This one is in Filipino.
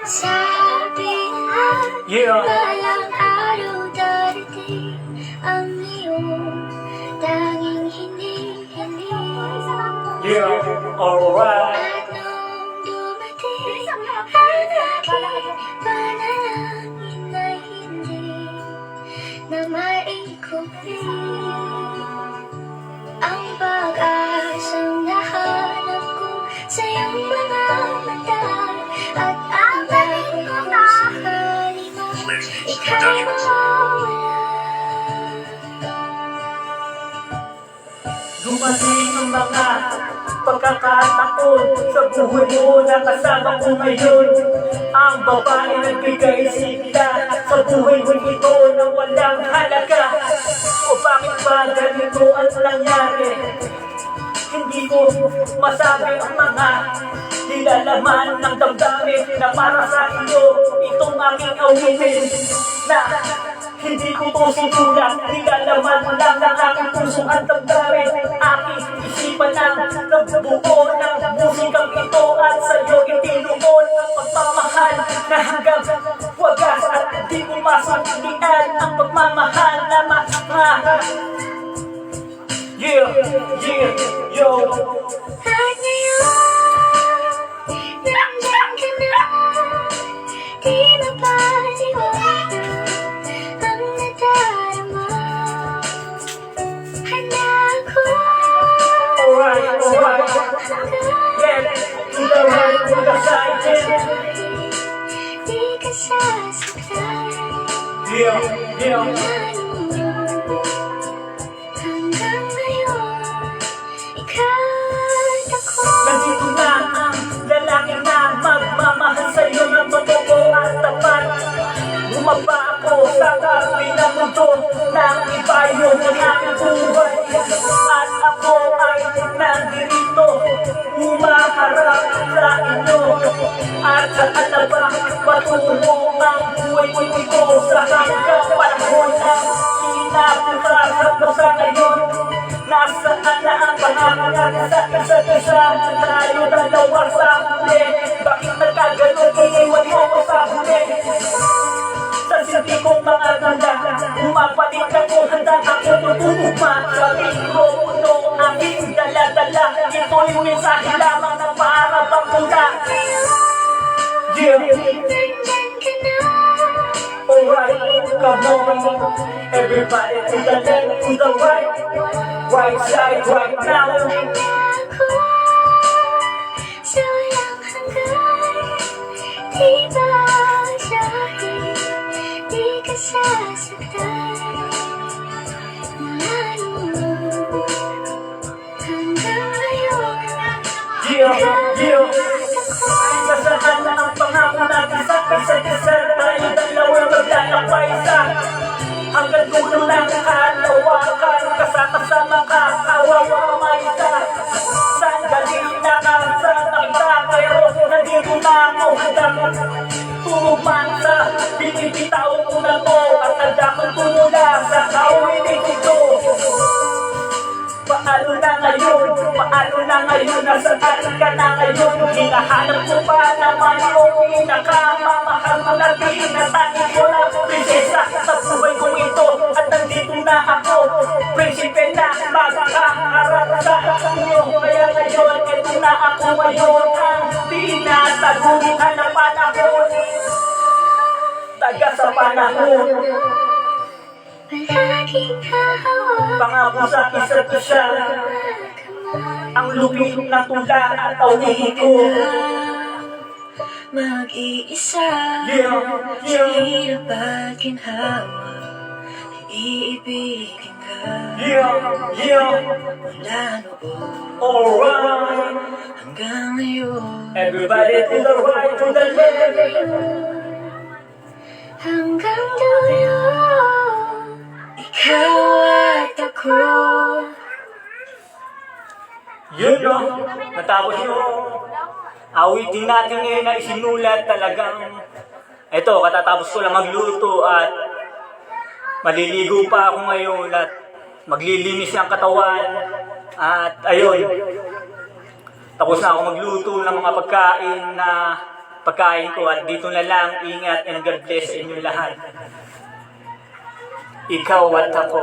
Sabi nila balang araw darating ang iyong tanging hinihiling. Alright. At nung dumating ang aking panalangin na hindi na maikumplit ang pag-asang nahanap ko sa iyong mga mata. At ang dating ko sakali mo ika'y mawawala. Dumating ang mga pagkakataon sa buhay mo na kasama ko ngayon. Ang babae nagbigay sigla sa buhay mo ito na walang halaga. O bakit ba ganito ang nangyari? Hindi ko masabi ang mga nilalaman ng damdamin na para sa iyo. Itong aking awitin na hindi ko to sinulat. Nilalaman lang ng aking puso ang damdamin. Aking isipan ang nabubuo ng musikang ito. At sa'yo itinuon ang pagmamahal na hanggang wagas. At di ko masabihan ang pagmamahal na mahal. Yeah, yo. At ngayon, nandyan ka na, di mapaliwanag ang nadarama. Handa ko Alright. Yeah, to the right, to the side, yeah. di ka sasaktan. Yeah. Hanggang ngayon, ika'y ako. Nandito na ang lalaki na magmamahal sa'yo ng totoo at tapat. Bumaba ako sa kapi ng mundo nang ibayo ng aking buhay. At ako ay nandito, umaharap sa inyo. At saan na ba patungo ang buhay ko sa hanggang panahon ang pinapukarap mo sa ngayon? Nasaan na ang pangalan sa isa't isa? Tayo dalawa sa huli. Bakit nagkaganon? Iniwan mo ko sa huli. Sa silbi kong mga ganda, umapalit ako, handa ako tutugma. Sa mikropono, aking dala-dala. Ito'y mensahe lamang ng para pagmula. Yeah. Nandyan ka na, Alright, come on. Everybody to the left, to the right. Right side, right now. ako sa walang hanggan. Di ba sahin, di ka sasaktan. Mula noon hanggang ngayon, Yeah. Nasaan na ang pangako natin sa isa't isa? Tayo dalawa maglalakbay sa hanggang dulo ng kalawakan. Kasama ka, kawawa may isa. Sandali na ka sa nakita, pero nandito na ako handang tumugman sa binibitaw ko na to. At handa kong tumula sa kawinig ito. Paano na ngayon, nasaan ka na ngayon? Hinahanap ko pa naman o pinakamamahal mo na tinatangin ko na prinsesa sa buhay kong ito. At nandito na ako, prinsipe na magkaharap sa inyo. Kaya ngayon, ito na ako ngayon, ang tinataguhan na panahon. Taga sa panahon, palaging hahawak pangako sa isa't isa. Ang lupit na tula at awihin ko. mag-iisa. Yeah. Hirap at ginhawa, iibigin ka. Yeah. Mula noon Alright. hanggang ngayon, Everybody to the right, to the left. hanggang dulo, ikaw at ako. Yun no, natapos yung awitin natin ngayon na isinulat talagang. Eto, katatapos ko lang magluto at maliligo pa ako ngayon at maglilinis ang katawan. At ayun, Tapos na ako magluto ng mga pagkain ko at dito na lang. Ingat and God bless sa inyong lahat. Ikaw at ako.